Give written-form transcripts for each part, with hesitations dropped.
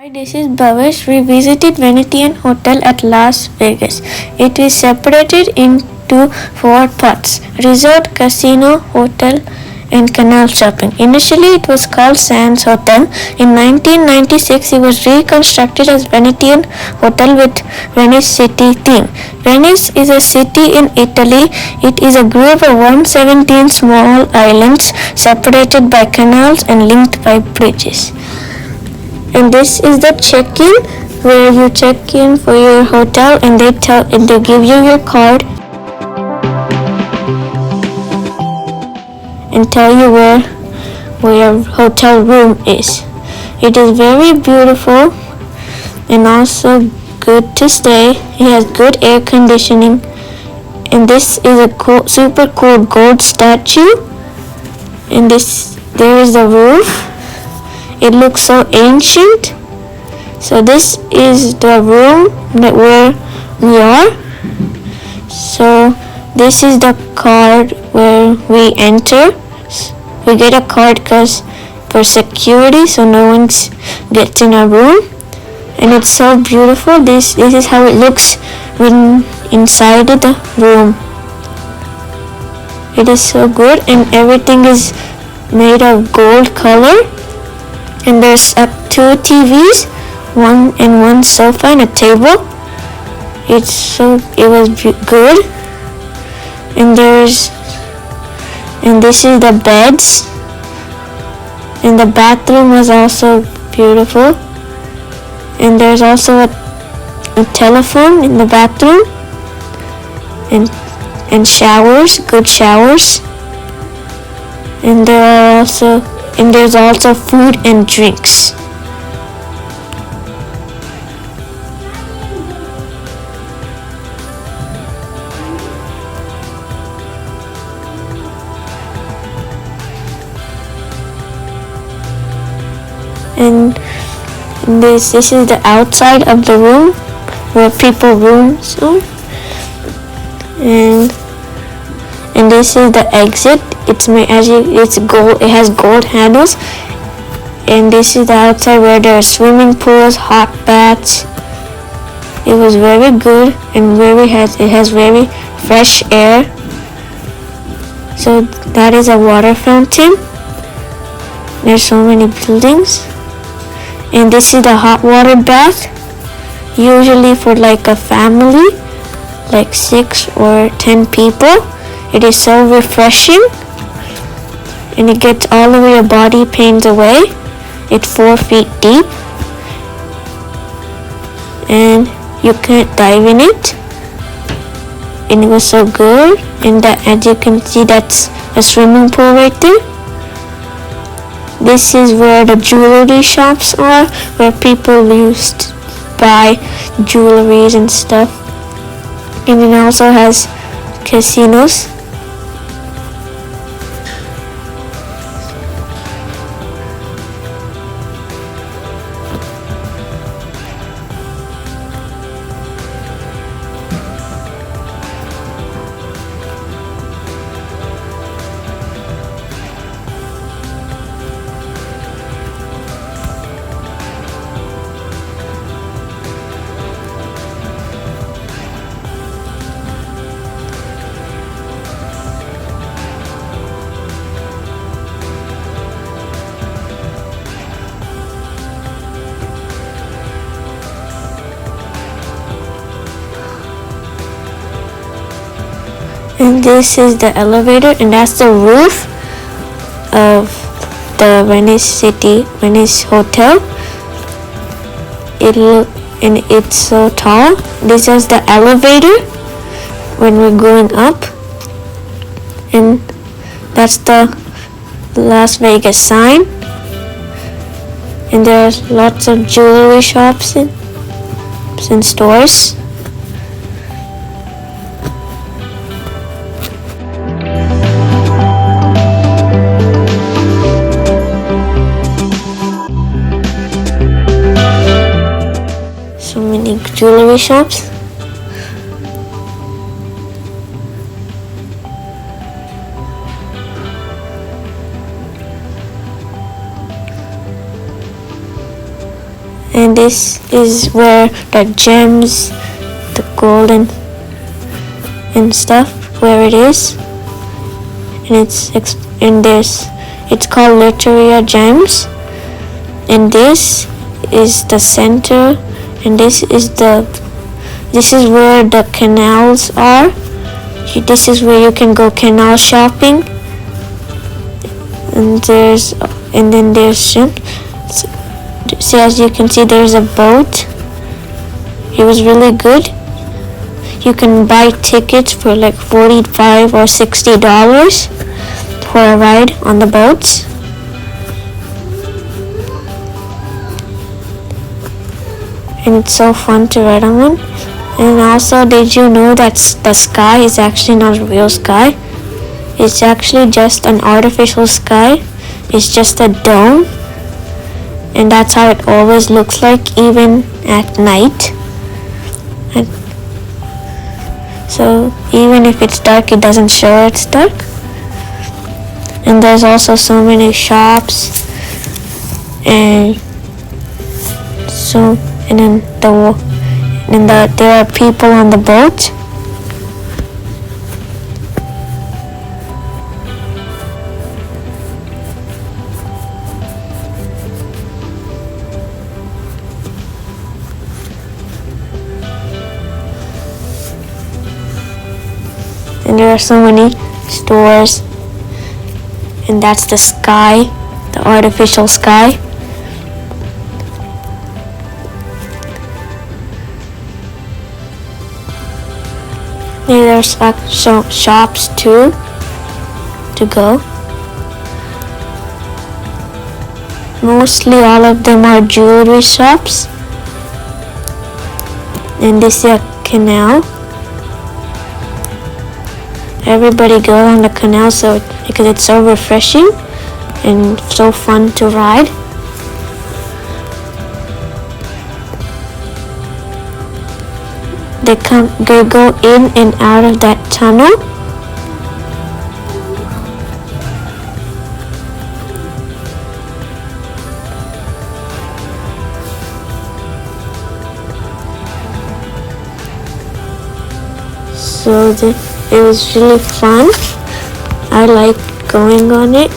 Hi, this is Bhavesh. We visited Venetian Hotel at Las Vegas. It is separated into four parts: resort, casino, hotel, and canal shopping. Initially, it was called Sands Hotel. In 1996, it was reconstructed as Venetian Hotel with Venice City theme. Venice is a city in Italy. It is a group of 117 small islands separated by canals and linked by bridges. And this is the check-in where you check in for your hotel and they give you your card and tell you where your hotel room is. It is very beautiful and also good to stay. It has good air conditioning, and this is a super cool gold statue. And there is the roof. It looks so ancient. So this is the room where we are. So this is the card where we enter. We get a card for security, so no one gets in our room. And it's so beautiful. This is how it looks when inside the room. It is so good, and everything is made of gold color. And there's two TVs, one sofa and a table. It was good. And this is the beds. And the bathroom was also beautiful. And there's also a telephone in the bathroom. And showers, good showers. And there's also food and drinks. And this is the outside of the room where people rooms are. And this is the exit. It has gold handles. And this is the outside where there are swimming pools, hot baths. It was very good, and it has very fresh air. So that is a water fountain. There's so many buildings. And this is the hot water bath, usually for like a family, like 6 or 10 people. It is so refreshing, and it gets all of your body pains away. It's 4 feet deep, and you can't dive in it. And it was so good. And as you can see, that's a swimming pool right there. This is where the jewelry shops are, where people used to buy jewelries and stuff. And it also has casinos. And this is the elevator, and that's the roof of the Venice Hotel. It's so tall. This is the elevator when we're going up, and that's the Las Vegas sign. And there's lots of jewelry shops and stores. So many jewelry shops. And this is where the gems, the golden and stuff, where it is. And it's called Litteria Gems. And this is the center, and this is where the canals are. This is where you can go canal shopping. And then there's ship. So as you can see, there's a boat. It was really good. You can buy tickets for like $45 or $60 for a ride on the boats. And it's so fun to ride on one. And also, did you know that the sky is actually not a real sky? It's actually just an artificial sky. It's just a dome. And that's how it always looks like, even at night. So even if it's dark, it doesn't show it's dark. And there's also so many shops, and then there are people on the boat. And there are so many stores, and that's the sky, the artificial sky. There's shops too to go. Mostly all of them are jewelry shops. And this is a canal. Everybody goes on the canal because it's so refreshing and so fun to ride. They go in and out of that tunnel. So it was really fun. I like going on it.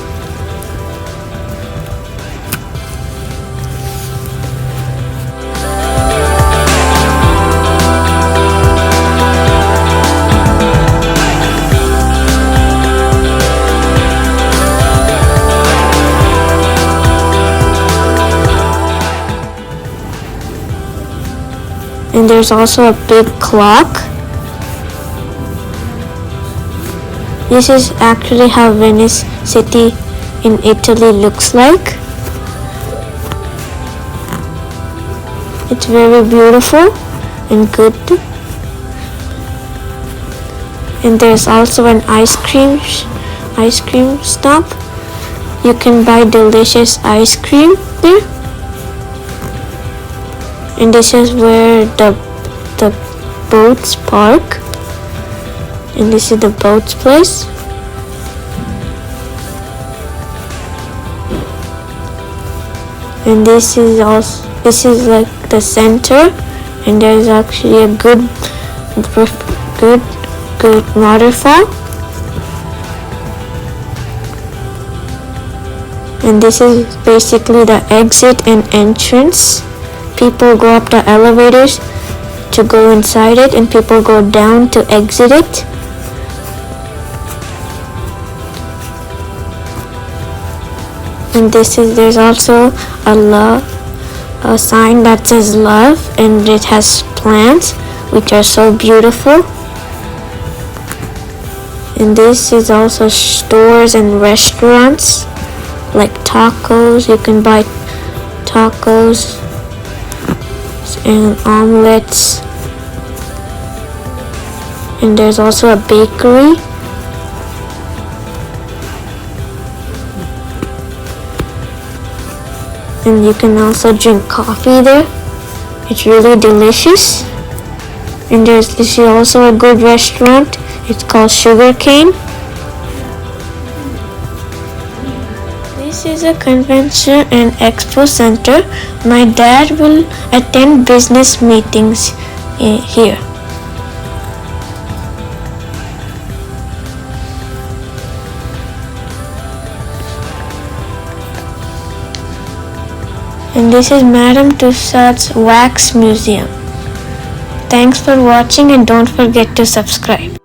And there's also a big clock. This is actually how Venice City in Italy looks like. It's very beautiful and good. And there's also an ice cream stop. You can buy delicious ice cream there. And this is where the boats park. And this is the boat's place. And this is like the center, and there's actually a good waterfall. And this is basically the exit and entrance. People go up the elevators to go inside it, and people go down to exit it. And there's also a sign that says love, and it has plants which are so beautiful. And this is also stores and restaurants like tacos. You can buy tacos and omelets. And there's also a bakery. And you can also drink coffee there. It's really delicious. And this is also a good restaurant. It's called Sugar Cane. This This is a convention and expo center. My dad will attend business meetings here. And this is Madam Tussauds Wax Museum. Thanks for watching and don't forget to subscribe.